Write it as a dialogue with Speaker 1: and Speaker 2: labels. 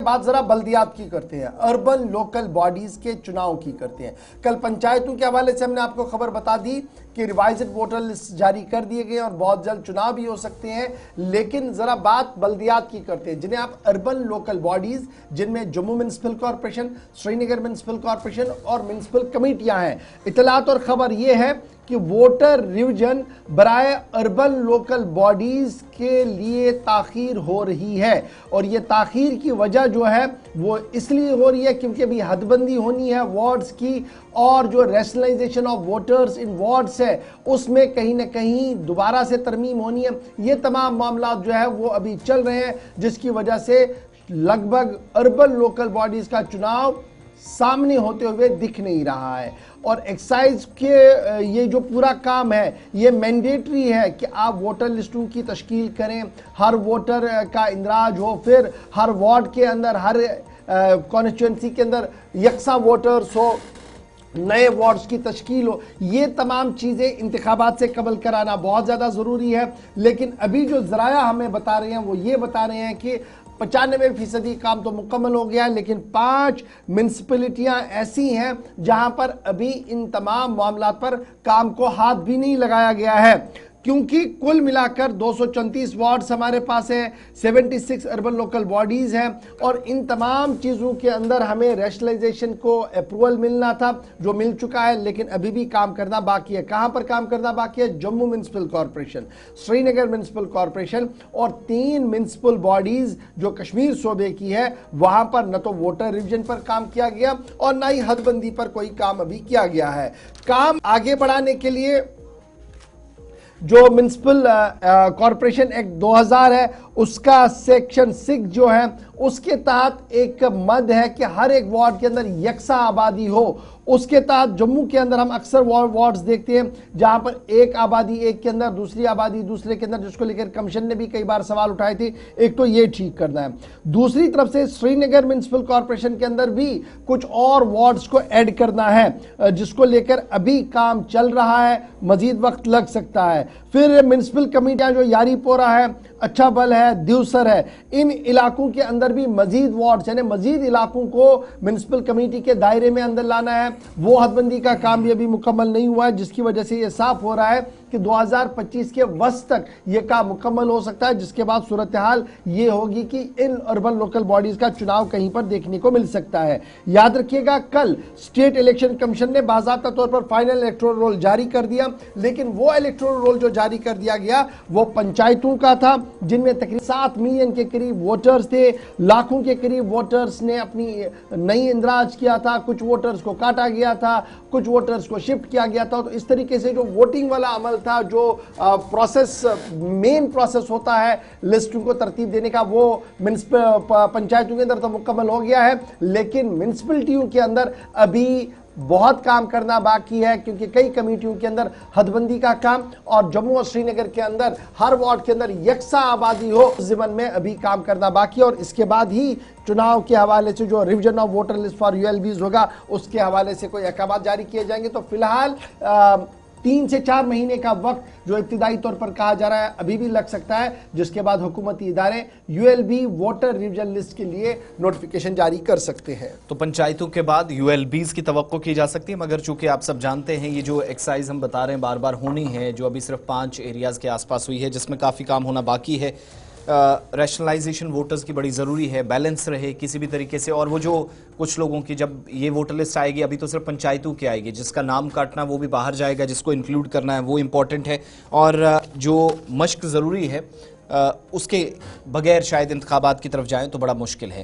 Speaker 1: बात जरा बल्दियात की करते हैं, अर्बन लोकल बॉडीज के चुनाव की करते हैं। कल पंचायतों के हवाले से हमने आपको खबर बता दी कि रिवाइज्ड वोटर लिस्ट जारी कर दिए गए और बहुत जल्द चुनाव भी हो सकते हैं। लेकिन जरा बात बल्दियात की करते हैं, जिन्हें आप अर्बन लोकल बॉडीज, जिनमें Jammu municipal corporation, Srinagar municipal corporation और म्युनिसिपल कमेटियां हैं। इतलात और खबर यह है कि वोटर रिवीजन बराए अर्बन लोकल बॉडीज के लिए ताखीर हो रही है। और ये ताखीर की वजह जो है वो इसलिए हो रही है क्योंकि अभी हदबंदी होनी है वार्ड्स की, और जो rationalisation of voters in wards है उसमें कहीं ना कहीं दोबारा से तरमीम होनी है। ये तमाम मामला जो है वो अभी चल रहे हैं, जिसकी वजह से लगभग अर्बन लोकल बॉडीज का चुनाव सामने होते हुए दिख नहीं रहा है। और एक्साइज के ये जो पूरा काम है ये मैंडेटरी है कि आप वोटर लिस्टों की तश्कील करें, हर वोटर का इंदराज हो, फिर हर वार्ड के अंदर, हर कॉन्स्टिट्यूंसी के अंदर यकसा वोटर्स हो, नए वार्ड्स की तश्कील हो। ये तमाम चीज़ें इंतखाबात से कबल कराना बहुत ज़्यादा ज़रूरी है। लेकिन अभी जो ज़राया हमें बता रहे हैं वो ये बता रहे हैं कि 95% काम तो मुकम्मल हो गया है, लेकिन 5 म्यूनसिपैलिटियां ऐसी हैं जहां पर अभी इन तमाम मामलों पर काम को हाथ भी नहीं लगाया गया है, क्योंकि कुल मिलाकर 234 वार्ड्स हमारे पास है, 76 अर्बन लोकल बॉडीज हैं, और इन तमाम चीज़ों के अंदर हमें रैशनलाइजेशन को अप्रूवल मिलना था जो मिल चुका है, लेकिन अभी भी काम करना बाकी है। कहां पर काम करना बाकी है? Jammu municipal corporation, Srinagar municipal corporation और 3 म्युनिसिपल बॉडीज जो कश्मीर सूबे की है, वहां पर न तो वोटर रिवीजन पर काम किया गया और न ही हदबंदी पर कोई काम अभी किया गया है। काम आगे बढ़ाने के लिए जो म्युनिसिपल कॉर्पोरेशन एक्ट 2000 है उसका सेक्शन 6 जो है उसके तहत एक मद है कि हर एक वार्ड के अंदर यकसा आबादी हो। उसके तहत जम्मू के अंदर हम अक्सर वार्ड्स देखते हैं जहां पर एक आबादी एक के अंदर, दूसरी आबादी दूसरे के अंदर, जिसको लेकर कमीशन ने भी कई बार सवाल उठाए थे। एक तो ये ठीक करना है। दूसरी तरफ से श्रीनगर म्युनिसिपल कॉर्पोरेशन के अंदर भी कुछ और वार्ड्स को ऐड करना है, जिसको लेकर अभी काम चल रहा है, मजीद वक्त लग सकता है। फिर म्युनिसिपल कमेटियां जो यारीपोरा है, अच्छा बल है, दिवसर है, इन इलाकों के अंदर भी मजीद वार्ड्स यानी मजीद इलाकों को म्युनिसिपल कमेटी के दायरे में अंदर लाना है। वो हदबंदी का काम भी अभी मुकम्मल नहीं हुआ है, जिसकी वजह से ये साफ हो रहा है कि 2025 के वस्त तक ये काम मुकम्मल हो सकता है, जिसके बाद सूरत हाल ये होगी कि इन अर्बन लोकल बॉडीज का चुनाव कहीं पर देखने को मिल सकता है। याद रखिएगा, कल स्टेट इलेक्शन कमीशन ने बाज़ाब्ता तौर पर फाइनल इलेक्टोरल रोल जारी कर दिया, लेकिन वो इलेक्टोरल रोल जो जारी कर दिया गया वो पंचायतों का था, जिनमें तकरीबन 7 मिलियन के करीब वोटर्स थे। लाखों के करीब वोटर्स ने अपनी नई इंदराज किया था, कुछ वोटर्स को काटा गया था, कुछ वोटर्स को शिफ्ट किया गया था। तो इस तरीके से जो वोटिंग वाला अमल था, जो प्रोसेस मेन प्रोसेस होता है लिस्टों को तरतीब देने का, वो पंचायतों के अंदर तो मुकम्मल हो गया है, लेकिन म्यूनसिपैलिटियों के अंदर अभी बहुत काम करना बाकी है, क्योंकि कई कमेटियों के अंदर हदबंदी का काम और जम्मू और श्रीनगर के अंदर हर वार्ड के अंदर यकसा आबादी हो, जिमन में अभी काम करना बाकी है। और इसके बाद ही चुनाव के हवाले से जो revision of voter list for ULBs होगा उसके हवाले से कोई अहकाम जारी किए जाएंगे। तो फिलहाल 3 से 4 महीने का वक्त जो इब्तिदाई तौर पर कहा जा रहा है अभी भी लग सकता है, जिसके बाद हुकूमती इदारे यूएलबी वोटर रिवीजन लिस्ट के लिए नोटिफिकेशन जारी कर सकते हैं।
Speaker 2: तो पंचायतों के बाद यूएलबीज की तवक्को की जा सकती है, मगर चूंकि आप सब जानते हैं ये जो एक्सरसाइज हम बता रहे हैं बार बार होनी है, जो अभी सिर्फ 5 एरियाज के आसपास हुई है, जिसमें काफ़ी काम होना बाकी है। रैशनलाइजेशन वोटर्स की बड़ी ज़रूरी है, बैलेंस रहे किसी भी तरीके से। और वो जो कुछ लोगों की जब ये वोटर लिस्ट आएगी, अभी तो सिर्फ पंचायतों की आएगी, जिसका नाम काटना वो भी बाहर जाएगा, जिसको इंक्लूड करना है वो इम्पॉर्टेंट है। और जो मश्क ज़रूरी है उसके बगैर शायद इंतखाबात की तरफ जाएं तो बड़ा मुश्किल है।